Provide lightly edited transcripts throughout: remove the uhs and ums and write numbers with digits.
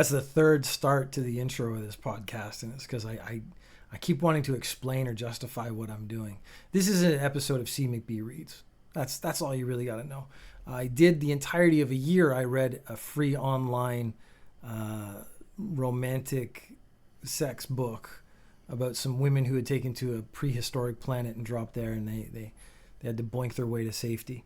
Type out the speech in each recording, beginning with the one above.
That's the third start to the intro of this podcast, and it's because I keep wanting to explain or justify what I'm doing. This is an episode of CMcB Reads. That's all you really got to know. I did the entirety of a year. I read a free online romantic sex book about some women who had taken to a prehistoric planet and dropped there, and they had to boink their way to safety.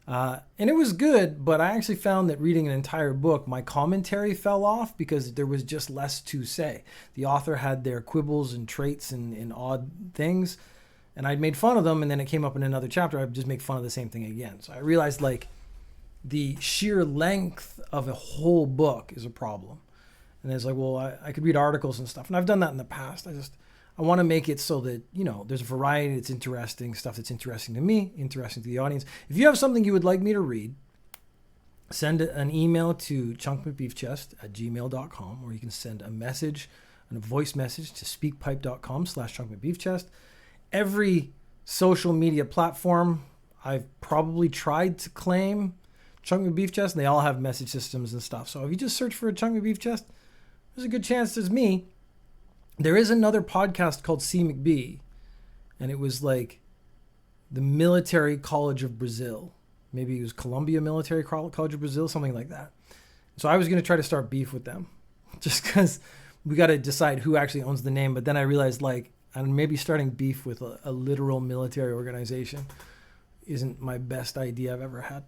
And it was good, but I actually found that reading an entire book, my commentary fell off because there was just less to say. The author had their quibbles and traits and odd things, and I'd made fun of them, and then it came up in another chapter. I'd just make fun of the same thing again. So I realized like the sheer length of a whole book is a problem. And it's like, well, I could read articles and stuff, and I've done that in the past. I want to make it so that, there's a variety that's interesting, stuff that's interesting to me, interesting to the audience. If you have something you would like me to read, send an email to chunkmcbeefchest@gmail.com, or you can send a message, a voice message to speakpipe.com/chunkmcbeefchest. Every social media platform I've probably tried to claim ChunkmcBeefchest, and they all have message systems and stuff. So if you just search for a ChunkmcBeefchest, there's a good chance there's me. There is another podcast called CMcB, and it was like the Military College of Brazil. Maybe it was Columbia Military College of Brazil, something like that. So I was going to try to start beef with them just because we got to decide who actually owns the name. But then I realized maybe starting beef with a literal military organization isn't my best idea I've ever had.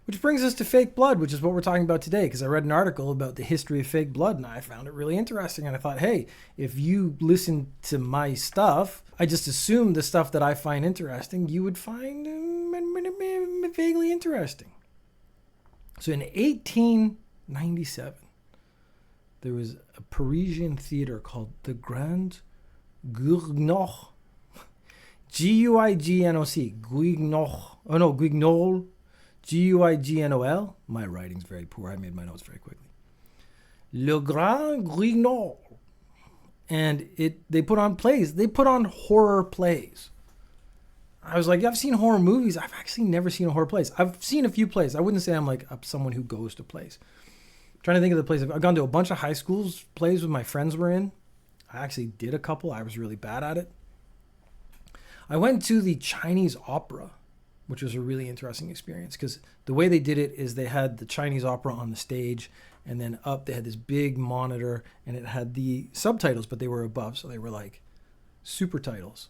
Which brings us to fake blood, which is what we're talking about today, because I read an article about the history of fake blood, and I found it really interesting. And I thought, hey, if you listen to my stuff, I just assume the stuff that I find interesting, you would find vaguely interesting. So in 1897, there was a Parisian theater called the Grand Guignol. Guignoc. Guignol. Oh no, Guignol. Guignol. My writing's very poor. I made my notes very quickly. Le Grand Guignol. And they put on plays. They put on horror plays. I was like, I've seen horror movies. I've actually never seen horror plays. I've seen a few plays. I wouldn't say I'm like someone who goes to plays. I'm trying to think of the plays. I've gone to a bunch of high schools plays with my friends were in. I actually did a couple. I was really bad at it. I went to the Chinese opera, which was a really interesting experience because the way they did it is they had the Chinese opera on the stage, and then up they had this big monitor, and it had the subtitles, but they were above, so they were like super titles.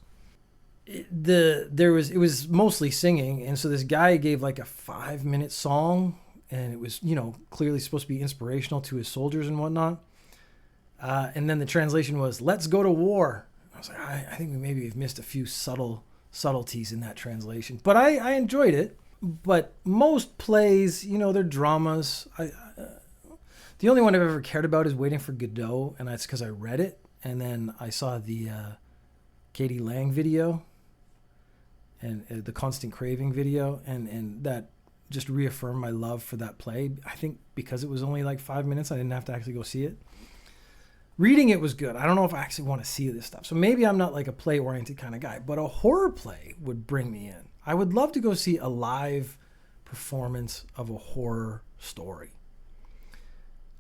It was mostly singing, and so this guy gave like a 5-minute song, and it was clearly supposed to be inspirational to his soldiers and whatnot. And then the translation was "Let's go to war." I was like, I think we've missed a few subtleties in that translation, but I enjoyed it. But most plays, they're dramas. The only one I've ever cared about is Waiting for Godot, and that's because I read it, and then I saw the Katie Lang video and the Constant Craving video, and that just reaffirmed my love for that play. I think because it was only like 5 minutes, I didn't have to actually go see it. Reading it was good. I don't know if I actually want to see this stuff. So maybe I'm not like a play-oriented kind of guy, but a horror play would bring me in. I would love to go see a live performance of a horror story.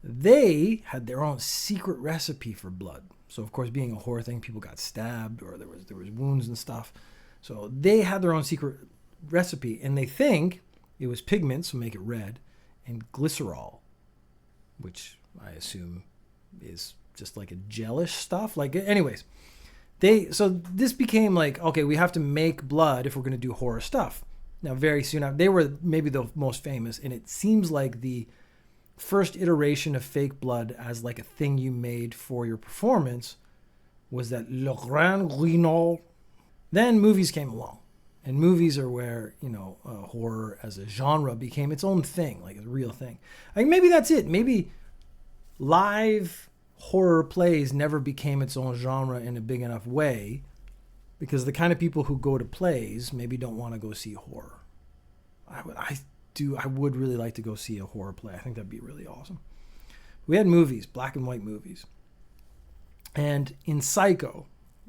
They had their own secret recipe for blood. So of course, being a horror thing, people got stabbed or there was wounds and stuff. So they had their own secret recipe, and they think it was pigment, so make it red, and glycerol, which I assume is just like a gelish stuff. Anyways, so this became like, okay, we have to make blood if we're going to do horror stuff. Now, very soon they were maybe the most famous, and it seems like the first iteration of fake blood as like a thing you made for your performance was that Le Grand Guignol. Then movies came along, and movies are where horror as a genre became its own thing, like a real thing. Maybe that's it. Maybe live horror plays never became its own genre in a big enough way because the kind of people who go to plays maybe don't want to go see horror. I would really like to go see a horror play. I think that'd be really awesome. We had movies, black and white movies. And in Psycho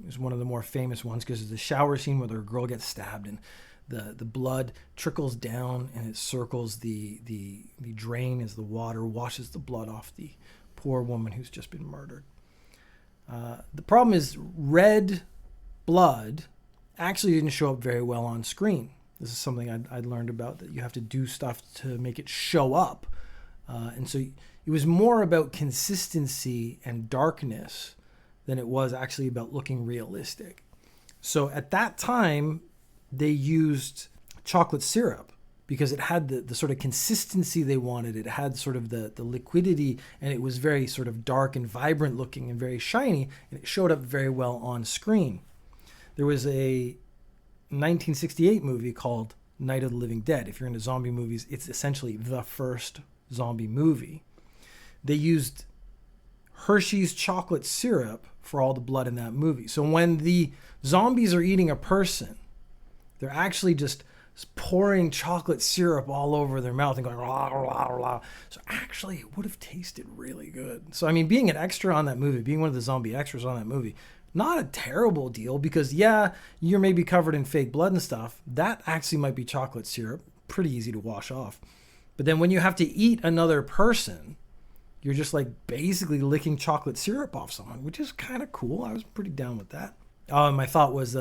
is one of the more famous ones because it's the shower scene where the girl gets stabbed and the blood trickles down and it circles the drain as the water washes the blood off the poor woman who's just been murdered. The problem is red blood actually didn't show up very well on screen. This is something I'd learned about, that you have to do stuff to make it show up. And so it was more about consistency and darkness than it was actually about looking realistic. So at that time, they used chocolate syrup because it had the sort of consistency they wanted. It had sort of the liquidity, and it was very sort of dark and vibrant looking and very shiny, and it showed up very well on screen. There was a 1968 movie called Night of the Living Dead. If you're into zombie movies, it's essentially the first zombie movie. They used Hershey's chocolate syrup for all the blood in that movie. So when the zombies are eating a person, they're actually just pouring chocolate syrup all over their mouth and going rah, rah, rah. So actually it would have tasted really good. So I mean, being an extra on that movie, being one of the zombie extras on that movie, not a terrible deal, because yeah, you're maybe covered in fake blood and stuff. That actually might be chocolate syrup, pretty easy to wash off. But then when you have to eat another person, you're just like basically licking chocolate syrup off someone, which is kind of cool. I was pretty down with that. Oh, and my thought was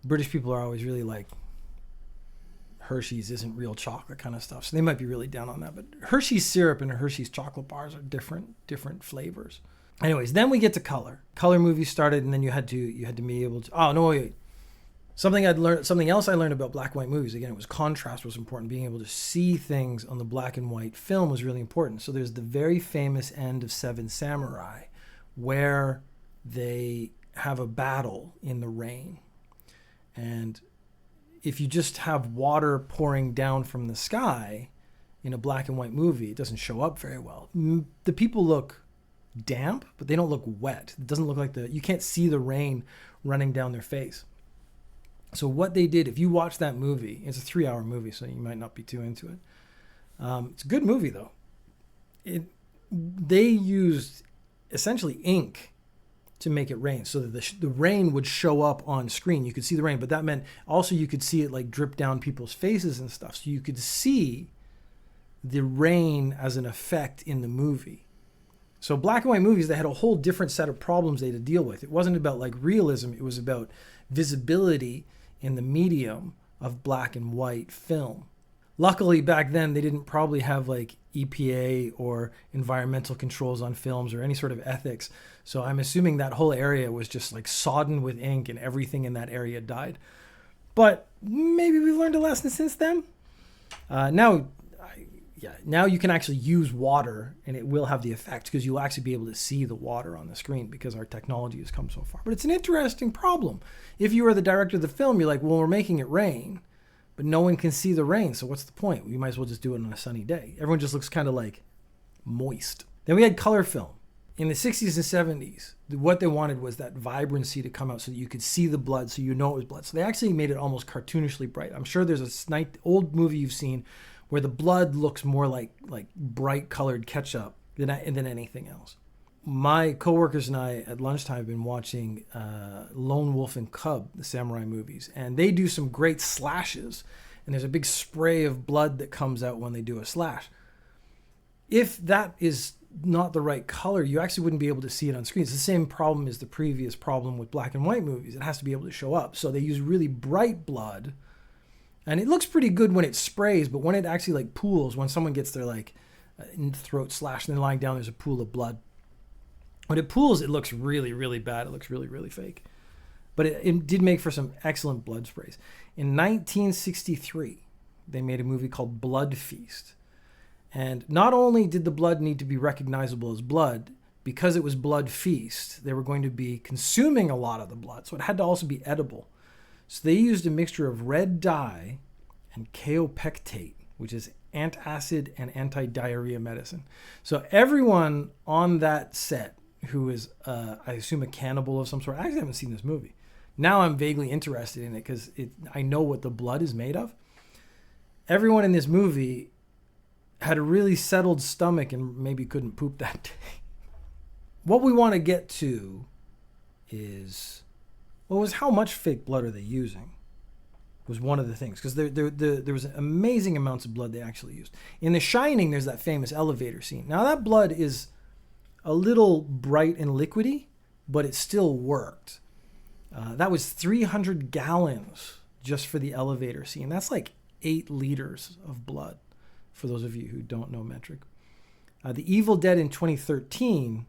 British people are always really like, Hershey's isn't real chocolate kind of stuff. So they might be really down on that. But Hershey's syrup and Hershey's chocolate bars are different flavors. Anyways, then we get to color. Color movies started, and then you had to be able to. Oh no, wait. Something else I learned about black and white movies. Again, it was contrast was important. Being able to see things on the black and white film was really important. So there's the very famous end of Seven Samurai, where they have a battle in the rain, and if you just have water pouring down from the sky in a black and white movie, it doesn't show up very well. The people look damp, but they don't look wet. It doesn't look like you can't see the rain running down their face. So what they did, if you watch that movie, it's a 3-hour movie, so you might not be too into it. It's a good movie though. They used essentially ink to make it rain, so that the rain would show up on screen. You could see the rain, but that meant also you could see it like drip down people's faces and stuff. So you could see the rain as an effect in the movie. So black and white movies, they had a whole different set of problems they had to deal with. It wasn't about like realism. It was about visibility in the medium of black and white film. Luckily, back then, they didn't probably have like EPA or environmental controls on films or any sort of ethics. So I'm assuming that whole area was just like sodden with ink and everything in that area died. But maybe we've learned a lesson since then. Now you can actually use water and it will have the effect, because you'll actually be able to see the water on the screen because our technology has come so far. But it's an interesting problem. If you are the director of the film, you're like, well, we're making it rain, but no one can see the rain. So what's the point? We might as well just do it on a sunny day. Everyone just looks kind of like moist. Then we had color film. In the 60s and 70s, what they wanted was that vibrancy to come out so that you could see the blood, so you know it was blood. So they actually made it almost cartoonishly bright. I'm sure there's a old movie you've seen where the blood looks more like bright colored ketchup than anything else. My coworkers and I at lunchtime have been watching Lone Wolf and Cub, the samurai movies, and they do some great slashes, and there's a big spray of blood that comes out when they do a slash. If that is not the right color, you actually wouldn't be able to see it on screen. It's the same problem as the previous problem with black and white movies. It has to be able to show up. So they use really bright blood, and it looks pretty good when it sprays, but when it actually like pools, when someone gets their like throat slashed and they're lying down, there's a pool of blood. When it pools, it looks really, really bad. It looks really, really fake. But it did make for some excellent blood sprays. In 1963, they made a movie called Blood Feast. And not only did the blood need to be recognizable as blood, because it was Blood Feast, they were going to be consuming a lot of the blood. So it had to also be edible. So they used a mixture of red dye and kaopectate, which is antacid and anti-diarrhea medicine. So everyone on that set who is, I assume, a cannibal of some sort. I actually haven't seen this movie. Now I'm vaguely interested in it because I know what the blood is made of. Everyone in this movie had a really settled stomach and maybe couldn't poop that day. What we want to get to is, how much fake blood are they using? Was one of the things, because there was amazing amounts of blood they actually used. In The Shining, there's that famous elevator scene. Now that blood is a little bright and liquidy, but it still worked. That was 300 gallons just for the elevator scene. That's like 8 liters of blood, for those of you who don't know metric. The Evil Dead in 2013,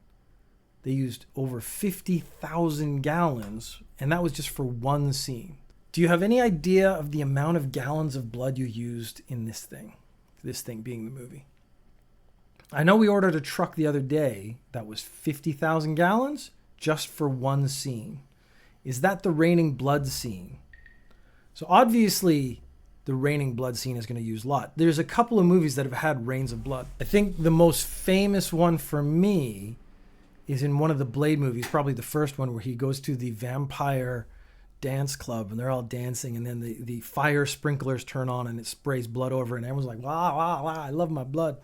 they used over 50,000 gallons, and that was just for one scene. Do you have any idea of the amount of gallons of blood you used in this thing? This thing being the movie. I know we ordered a truck the other day that was 50,000 gallons just for one scene. Is that the raining blood scene? So obviously the raining blood scene is going to use a lot. There's a couple of movies that have had rains of blood. I think the most famous one for me is in one of the Blade movies, probably the first one, where he goes to the vampire dance club and they're all dancing, and then the fire sprinklers turn on and it sprays blood over, and everyone's like, wow, wow, wow, I love my blood.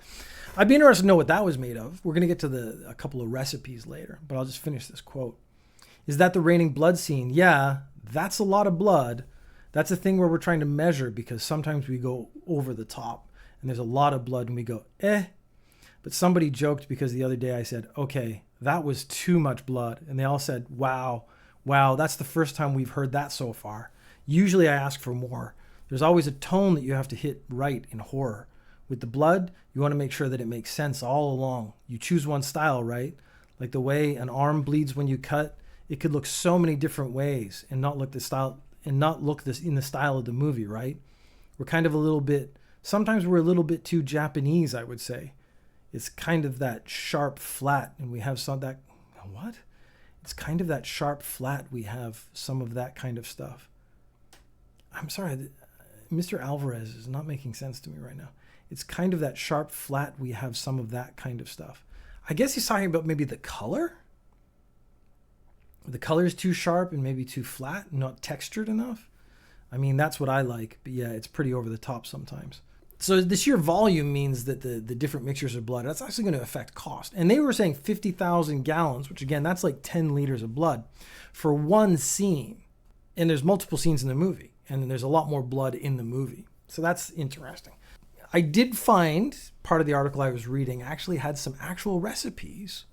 I'd be interested to know what that was made of. We're going to get to a couple of recipes later, but I'll just finish this quote. Is that the raining blood scene? Yeah, that's a lot of blood. That's a thing where we're trying to measure, because sometimes we go over the top and there's a lot of blood and we go, But somebody joked, because the other day I said, okay, that was too much blood. And they all said, wow, that's the first time we've heard that so far. Usually I ask for more. There's always a tone that you have to hit right in horror. With the blood, you want to make sure that it makes sense all along. You choose one style, right? Like the way an arm bleeds when you cut, it could look so many different ways and not look in the style of the movie, right? We're kind of sometimes we're a little bit too Japanese, I would say. It's kind of that sharp flat, and we have It's kind of that sharp flat. We have some of that kind of stuff. I'm sorry, Mr. Alvarez is not making sense to me right now. It's kind of that sharp flat. We have some of that kind of stuff. I guess he's talking about maybe the color. The color is too sharp and maybe too flat, not textured enough. I mean, that's what I like, but yeah, it's pretty over the top sometimes. So the sheer volume means that the different mixtures of blood, that's actually going to affect cost. And they were saying 50,000 gallons, which again, that's like 10 liters of blood for one scene. And there's multiple scenes in the movie, and there's a lot more blood in the movie. So that's interesting. I did find part of the article I was reading actually had some actual recipes.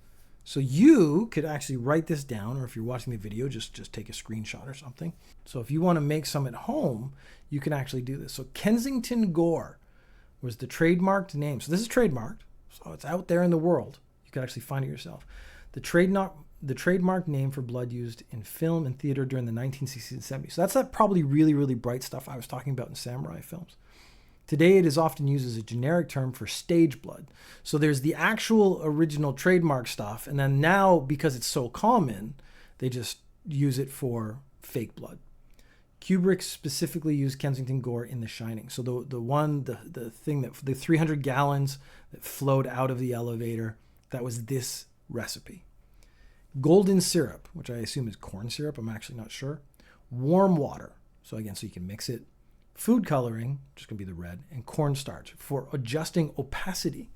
So you could actually write this down, or if you're watching the video, just take a screenshot or something. So if you want to make some at home, you can actually do this. So Kensington Gore was the trademarked name. So this is trademarked, so it's out there in the world. You can actually find it yourself. The trademarked name for blood used in film and theater during the 1960s and 70s. So that's that probably really, really bright stuff I was talking about in samurai films. Today, it is often used as a generic term for stage blood. So there's the actual original trademark stuff, and then now, because it's so common, they just use it for fake blood. Kubrick specifically used Kensington Gore in The Shining. So the thing that the 300 gallons that flowed out of the elevator, that was this recipe. Golden syrup, which I assume is corn syrup. I'm actually not sure. Warm water. So again, so you can mix it. Food coloring, which is going to be the red, and cornstarch for adjusting opacity.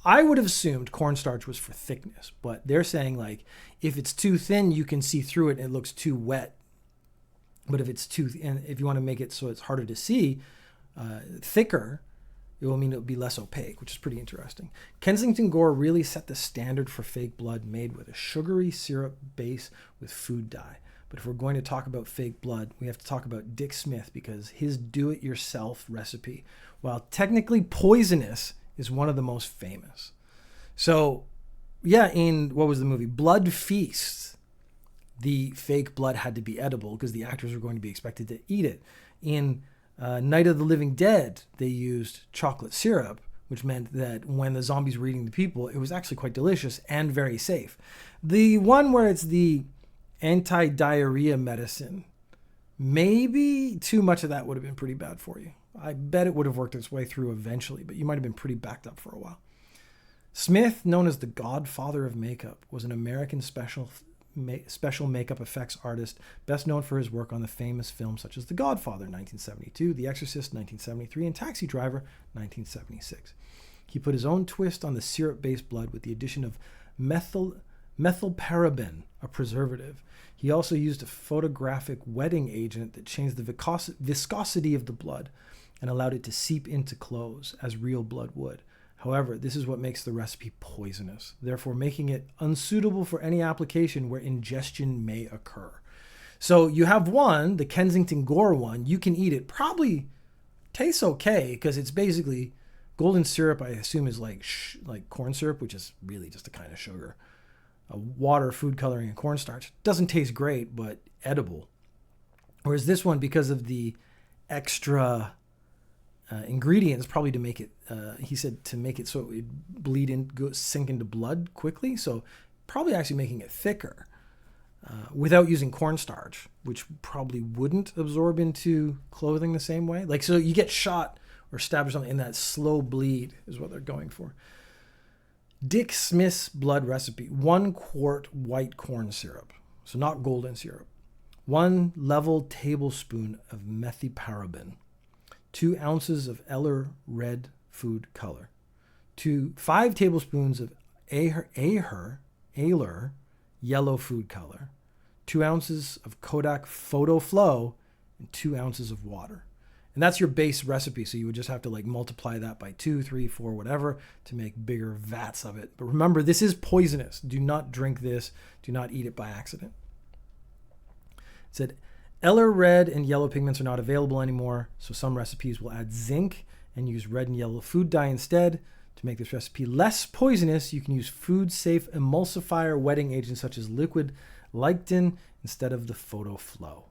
I would have assumed cornstarch was for thickness, but they're saying like if it's too thin, you can see through it and it looks too wet. But if you want to make it so it's harder to see, thicker, it will mean it'll be less opaque, which is pretty interesting. Kensington Gore really set the standard for fake blood made with a sugary syrup base with food dye. But if we're going to talk about fake blood, we have to talk about Dick Smith, because his do-it-yourself recipe, while technically poisonous, is one of the most famous. So, yeah, in, what was the movie? Blood Feast, the fake blood had to be edible because the actors were going to be expected to eat it. In Night of the Living Dead, they used chocolate syrup, which meant that when the zombies were eating the people, it was actually quite delicious and very safe. The one where it's the anti-diarrhea medicine, maybe too much of that would have been pretty bad for you. I bet it would have worked its way through eventually, but you might have been pretty backed up for a while. Smith, known as the godfather of makeup, was an American special makeup effects artist, best known for his work on the famous films such as The Godfather, 1972, The Exorcist, 1973, and Taxi Driver, 1976. He put his own twist on the syrup-based blood with the addition of methylparaben, a preservative. He also used a photographic wetting agent that changed the viscosity of the blood and allowed it to seep into clothes as real blood would. However, this is what makes the recipe poisonous, therefore making it unsuitable for any application where ingestion may occur. So you have one, the Kensington Gore one, you can eat it. Probably tastes okay because it's basically golden syrup, I assume is like corn syrup, which is really just a kind of sugar. Water, food coloring, and cornstarch. Doesn't taste great, but edible. Whereas this one, because of the extra ingredients, probably to make it, he said to make it so it would bleed in, sink into blood quickly. So probably actually making it thicker without using cornstarch, which probably wouldn't absorb into clothing the same way. Like, so you get shot or stabbed or something, and that slow bleed is what they're going for. Dick Smith's blood recipe: 1 quart white corn syrup, so not golden syrup. 1 level tablespoon of methyparaben. 2 ounces of Eller red food color. 5 tablespoons of Aher yellow food color. 2 ounces of Kodak Photo Flow, and 2 ounces of water. And that's your base recipe. So you would just have to like multiply that by 2, 3, 4, whatever to make bigger vats of it. But remember, this is poisonous. Do not drink this. Do not eat it by accident. It said, Eller red and yellow pigments are not available anymore. So some recipes will add zinc and use red and yellow food dye instead. To make this recipe less poisonous, you can use food-safe emulsifier wetting agents such as liquid lectin instead of the Photo Flow.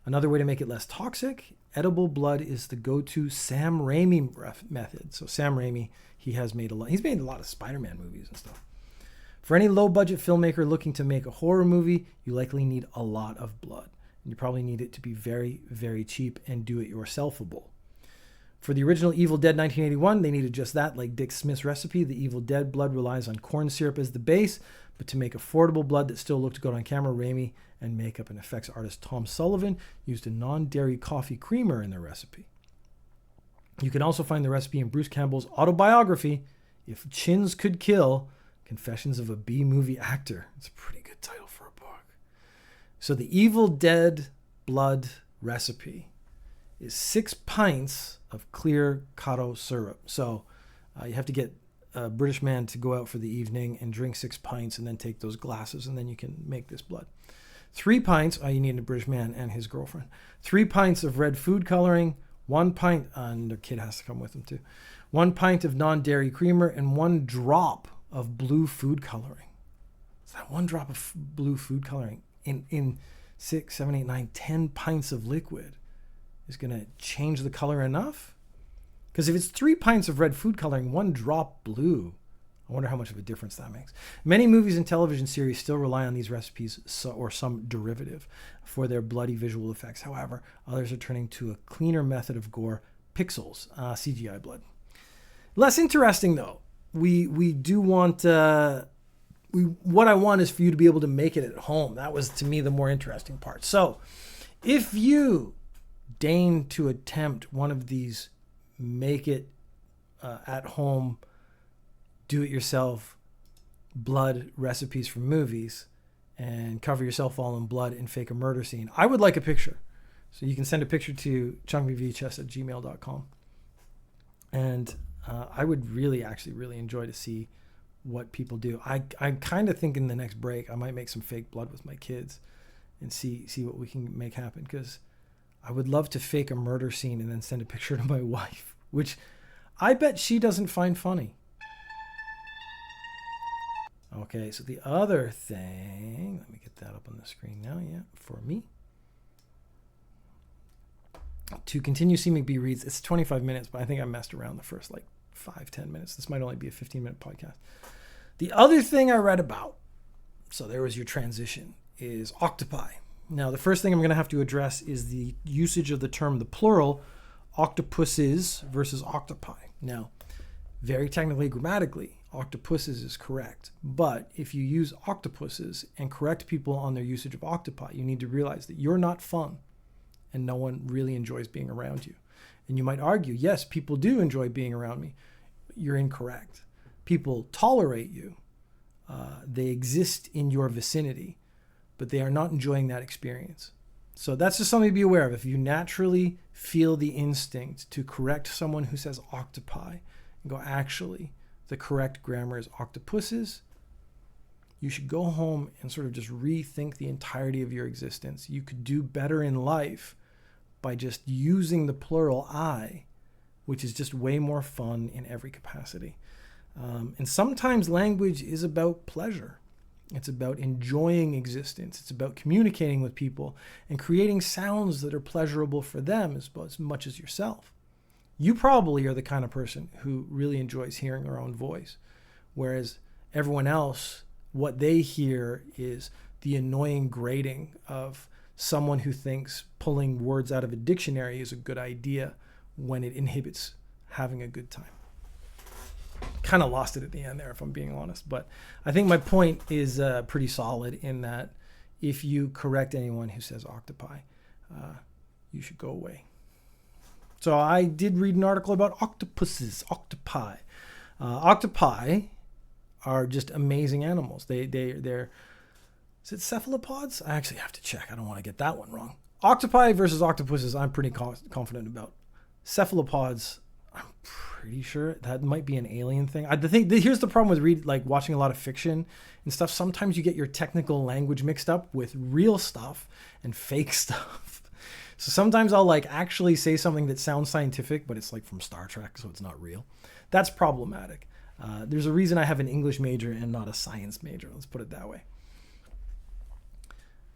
Another way to make it less toxic, edible blood is the go-to Sam Raimi method. So Sam Raimi, he's made a lot of Spider-Man movies and stuff. For any low-budget filmmaker looking to make a horror movie, you likely need a lot of blood. And you probably need it to be very, very cheap and do-it-yourselfable. For the original Evil Dead 1981, they needed just that, like Dick Smith's recipe. The Evil Dead blood relies on corn syrup as the base, but to make affordable blood that still looked good on camera, Raimi and makeup and effects artist Tom Sullivan used a non-dairy coffee creamer in their recipe. You can also find the recipe in Bruce Campbell's autobiography, If Chins Could Kill, Confessions of a B-Movie Actor. It's a pretty good title for a book. So the Evil Dead blood recipe is 6 pints of clear Caro syrup. So you have to get a British man to go out for the evening and drink 6 pints and then take those glasses, and then you can make this blood. 3 pints, you need a British man and his girlfriend. 3 pints of red food coloring, 1 pint, and the kid has to come with them too. 1 pint of non-dairy creamer, and 1 drop of blue food coloring. So that 1 drop of blue food coloring in 6, 7, 8, 9, 10 pints of liquid is going to change the color enough? Because if it's 3 pints of red food coloring, 1 drop blue, I wonder how much of a difference that makes. Many movies and television series still rely on these recipes or some derivative for their bloody visual effects. However, others are turning to a cleaner method of gore, pixels, CGI blood. Less interesting though. We do want, what I want is for you to be able to make it at home. That was to me the more interesting part. So if you deign to attempt one of these make it at home, do it yourself blood recipes from movies and cover yourself all in blood and fake a murder scene, I would like a picture. So you can send a picture to chunkmcbeefchest@gmail.com. And I would really enjoy to see what people do. I'm kind of thinking the next break I might make some fake blood with my kids and see what we can make happen, because I would love to fake a murder scene and then send a picture to my wife, which I bet she doesn't find funny. Okay, so the other thing, let me get that up on the screen now, for me. To continue CMcB reads, it's 25 minutes, but I think I messed around the first 5-10 minutes. This might only be a 15-minute podcast. The other thing I read about, so there was your transition, is octopi. Now, the first thing I'm going to have to address is the usage of the term, the plural, octopuses versus octopi. Now, very technically, grammatically, octopuses is correct. But if you use octopuses and correct people on their usage of octopi, you need to realize that you're not fun and no one really enjoys being around you. And you might argue, yes, people do enjoy being around me. You're incorrect. People tolerate you. They exist in your vicinity, but they are not enjoying that experience. So that's just something to be aware of. If you naturally feel the instinct to correct someone who says octopi and go, actually, the correct grammar is octopuses, you should go home and sort of just rethink the entirety of your existence. You could do better in life by just using the plural I, which is just way more fun in every capacity. And sometimes language is about pleasure. It's about enjoying existence. It's about communicating with people and creating sounds that are pleasurable for them as much as yourself. You probably are the kind of person who really enjoys hearing their own voice, whereas everyone else, what they hear is the annoying grating of someone who thinks pulling words out of a dictionary is a good idea when it inhibits having a good time. Kind of lost it at the end there, if I'm being honest. But I think my point is pretty solid in that if you correct anyone who says octopi, you should go away. So I did read an article about octopuses, octopi. Octopi are just amazing animals. They're is it cephalopods? I actually have to check. I don't want to get that one wrong. Octopi versus octopuses, I'm pretty confident about. Cephalopods, I'm pretty sure that might be an alien thing. Here's the problem with watching a lot of fiction and stuff. Sometimes you get your technical language mixed up with real stuff and fake stuff. So sometimes I'll actually say something that sounds scientific, but it's from Star Trek, so it's not real. That's problematic. There's a reason I have an English major and not a science major. Let's put it that way.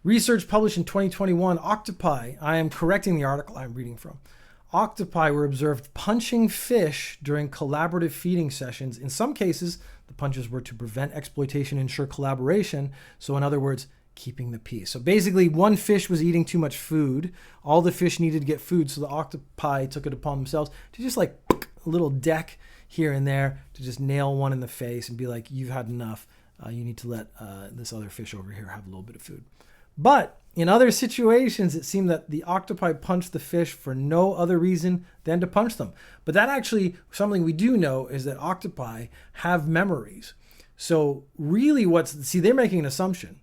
Research published in 2021, octopi, I am correcting the article I'm reading from. Octopi were observed punching fish during collaborative feeding sessions. In some cases, the punches were to prevent exploitation and ensure collaboration. So in other words, keeping the peace. So basically, one fish was eating too much food. All the fish needed to get food, so the octopi took it upon themselves to just a little deck here and there to just nail one in the face and be like, you've had enough. You need to let this other fish over here have a little bit of food. But in other situations, it seemed that the octopi punched the fish for no other reason than to punch them. But that actually, something we do know is that octopi have memories. So really they're making an assumption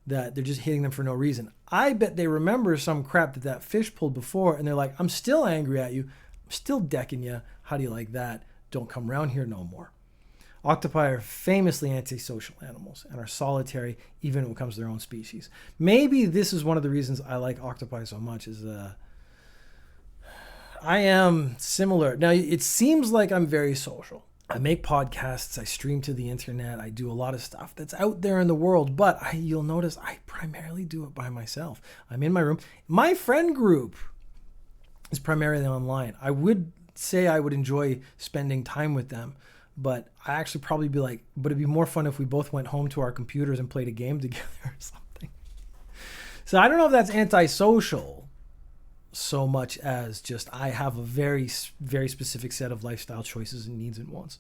that they're just hitting them for no reason. I bet they remember some crap that fish pulled before, and they're like, I'm still angry at you. I'm still decking you. How do you like that? Don't come around here no more. Octopi are famously antisocial animals and are solitary even when it comes to their own species. Maybe this is one of the reasons I like octopi so much is I am similar. Now, it seems like I'm very social. I make podcasts, I stream to the internet, I do a lot of stuff that's out there in the world, but you'll notice I primarily do it by myself. I'm in my room. My friend group is primarily online. I would say I would enjoy spending time with them, but I actually probably be like, but it'd be more fun if we both went home to our computers and played a game together or something. So I don't know if that's antisocial so much as just I have a very, very specific set of lifestyle choices and needs and wants.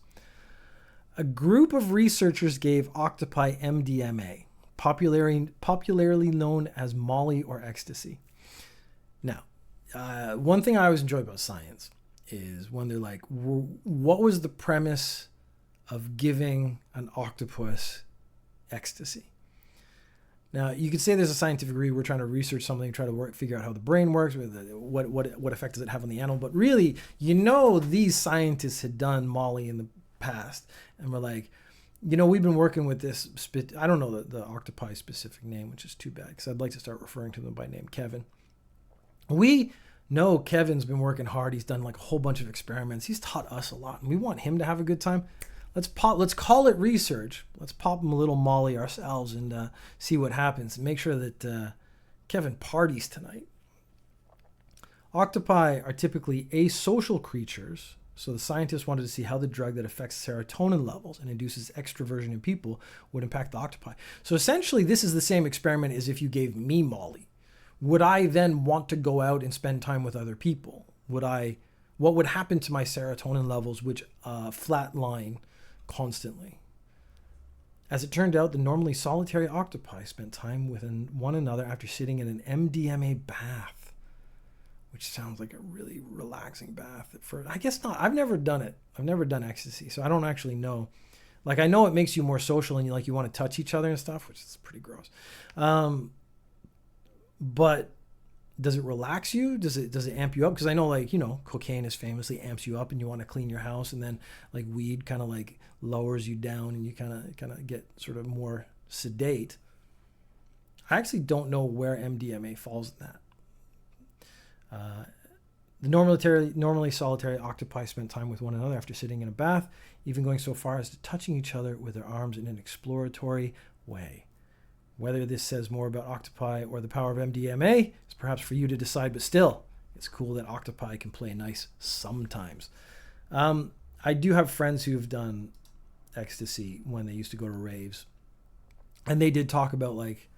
A group of researchers gave octopi MDMA, popularly known as Molly or ecstasy. Now, one thing I always enjoy about science is when they're like, what was the premise of giving an octopus ecstasy? Now, you could say there's a scientific reason. We're trying to research something, try to figure out how the brain works, what effect does it have on the animal. But really, these scientists had done Molly in the past. And we're like, we've been working with this. I don't know the octopi specific name, which is too bad because I'd like to start referring to them by name, Kevin. We know Kevin's been working hard. He's done a whole bunch of experiments. He's taught us a lot, and we want him to have a good time. Let's call it research. Let's pop him a little Molly ourselves and see what happens. And make sure that Kevin parties tonight. Octopi are typically asocial creatures, so the scientists wanted to see how the drug that affects serotonin levels and induces extroversion in people would impact the octopi. So essentially, this is the same experiment as if you gave me Molly. Would I then want to go out and spend time with other people? What would happen to my serotonin levels, which flatline constantly? As it turned out, the normally solitary octopi spent time with one another after sitting in an MDMA bath, which sounds like a really relaxing bath. I guess not. I've never done it. I've never done ecstasy, so I don't actually know. I know it makes you more social and you want to touch each other and stuff, which is pretty gross. But does it relax you? Does it amp you up? Because I know, like, cocaine is famously amps you up and you want to clean your house, and then like weed kind of like lowers you down and you kind of get sort of more sedate. I actually don't know where MDMA falls in that. The normally solitary octopi spent time with one another after sitting in a bath, even going so far as to touching each other with their arms in an exploratory way. Whether this says more about octopi or the power of MDMA is perhaps for you to decide, but still, it's cool that octopi can play nice sometimes. I do have friends who've done ecstasy when they used to go to raves, and they did talk about like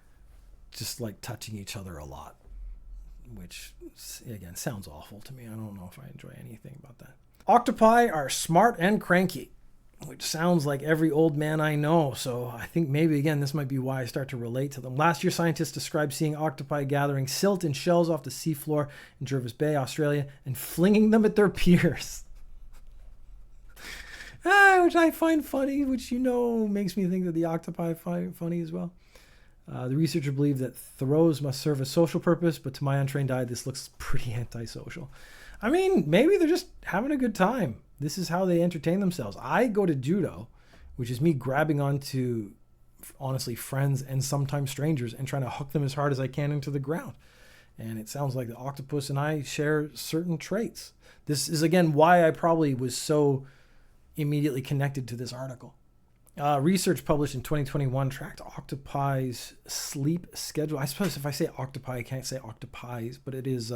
just like touching each other a lot, which again sounds awful to me. I don't know if I enjoy anything about that. Octopi are smart and cranky, which sounds like every old man I know. So I think maybe, again, this might be why I start to relate to them. Last year, scientists described seeing octopi gathering silt and shells off the seafloor in Jervis Bay, Australia, and flinging them at their peers. Which I find funny, which makes me think that the octopi find funny as well. The researcher believed that throws must serve a social purpose, but to my untrained eye, this looks pretty antisocial. I mean, maybe they're just having a good time. This is how they entertain themselves. I go to judo, which is me grabbing onto, honestly, friends and sometimes strangers and trying to hook them as hard as I can into the ground. And it sounds like the octopus and I share certain traits. This is, again, why I probably was so immediately connected to this article. Research published in 2021 tracked octopi's sleep schedule. I suppose if I say octopi, I can't say octopies, but it is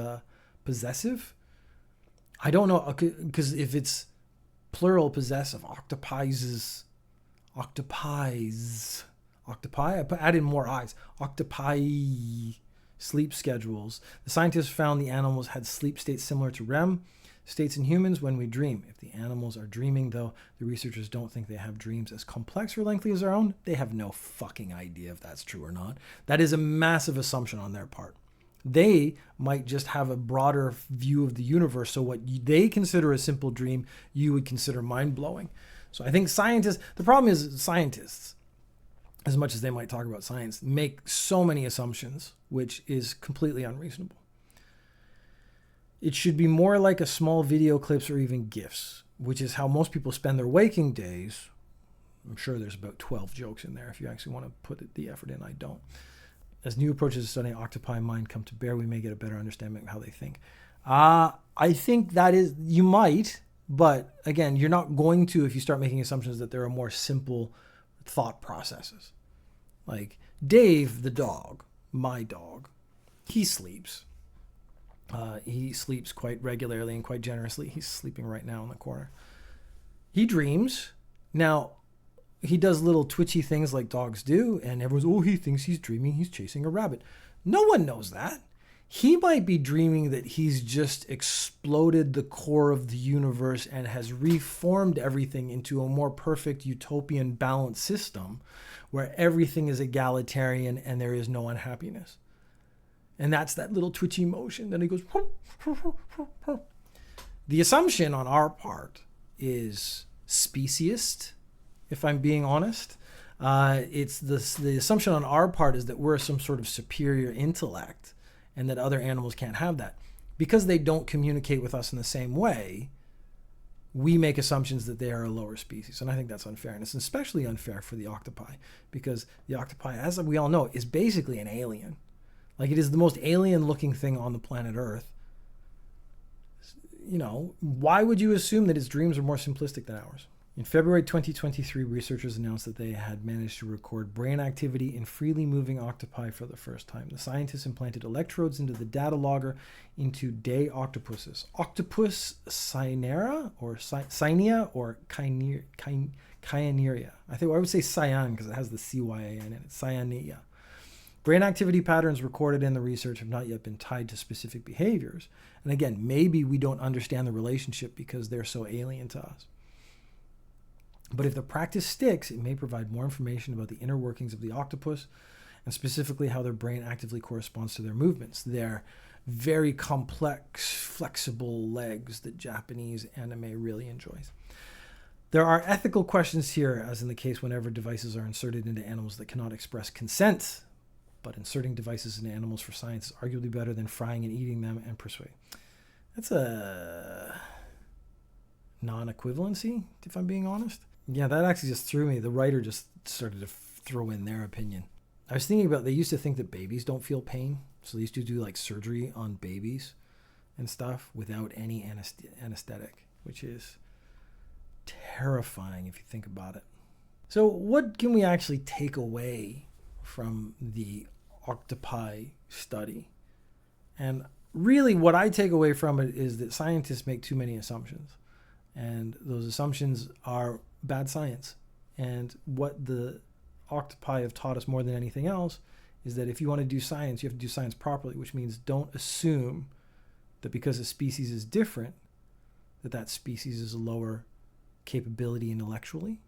possessive. I don't know, because if it's plural possessive, octopi, I add in more eyes. Octopi sleep schedules. The scientists found the animals had sleep states similar to REM states in humans when we dream. If the animals are dreaming, though, the researchers don't think they have dreams as complex or lengthy as our own. They have no fucking idea if that's true or not. That is a massive assumption on their part. They might just have a broader view of the universe. So what they consider a simple dream, you would consider mind-blowing. So I think the problem is scientists, as much as they might talk about science, make so many assumptions, which is completely unreasonable. It should be more like a small video clips or even GIFs, which is how most people spend their waking days. I'm sure there's about 12 jokes in there if you actually want to put the effort in. I don't. As new approaches to studying octopi mind come to bear, we may get a better understanding of how they think. I think that is, you might, but again, you're not going to if you start making assumptions that there are more simple thought processes. Like Dave, the dog, my dog, he sleeps. He sleeps quite regularly and quite generously. He's sleeping right now in the corner. He dreams. Now, he does little twitchy things like dogs do, and everyone's, he thinks he's dreaming he's chasing a rabbit. No one knows that. He might be dreaming that he's just exploded the core of the universe and has reformed everything into a more perfect utopian balanced system where everything is egalitarian and there is no unhappiness. And that's that little twitchy motion. Then he goes. The assumption on our part is speciesist, if I'm being honest. It's the assumption on our part is that we're some sort of superior intellect and that other animals can't have that. Because they don't communicate with us in the same way, we make assumptions that they are a lower species. And I think that's unfair. And it's especially unfair for the octopi, because the octopi, as we all know, is basically an alien. Like, it is the most alien-looking thing on the planet Earth. Why would you assume that its dreams are more simplistic than ours? In February 2023, researchers announced that they had managed to record brain activity in freely moving octopi for the first time. The scientists implanted electrodes into the data logger into day octopuses. Octopus cyanera or cyanea or cyaneria. I would say cyan because it has the CYA in it. It's cyanea. Brain activity patterns recorded in the research have not yet been tied to specific behaviors. And again, maybe we don't understand the relationship because they're so alien to us. But if the practice sticks, it may provide more information about the inner workings of the octopus and specifically how their brain actively corresponds to their movements. Their very complex, flexible legs that Japanese anime really enjoys. There are ethical questions here, as in the case whenever devices are inserted into animals that cannot express consent. but inserting devices in animals for science is arguably better than frying and eating them and persuade. That's a non-equivalency, if I'm being honest. Yeah, that actually just threw me. The writer just started to throw in their opinion. I was thinking about, they used to think that babies don't feel pain, so they used to do like surgery on babies and stuff without any anesthetic, which is terrifying if you think about it. So what can we actually take away from the Octopii study? And really what I take away from it is that scientists make too many assumptions, and those assumptions are bad science. And what the octopi have taught us more than anything else is that if you want to do science, you have to do science properly, which means don't assume that because a species is different, that species is a lower capability intellectually,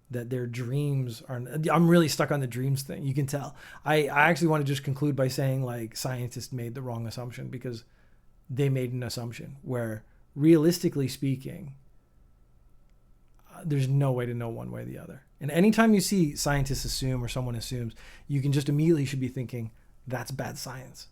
that their dreams are... I'm really stuck on the dreams thing. You can tell. I actually want to just conclude by saying, like, scientists made the wrong assumption because they made an assumption where, realistically speaking, there's no way to know one way or the other. And anytime you see scientists assume or someone assumes, you can just immediately should be thinking, that's bad science.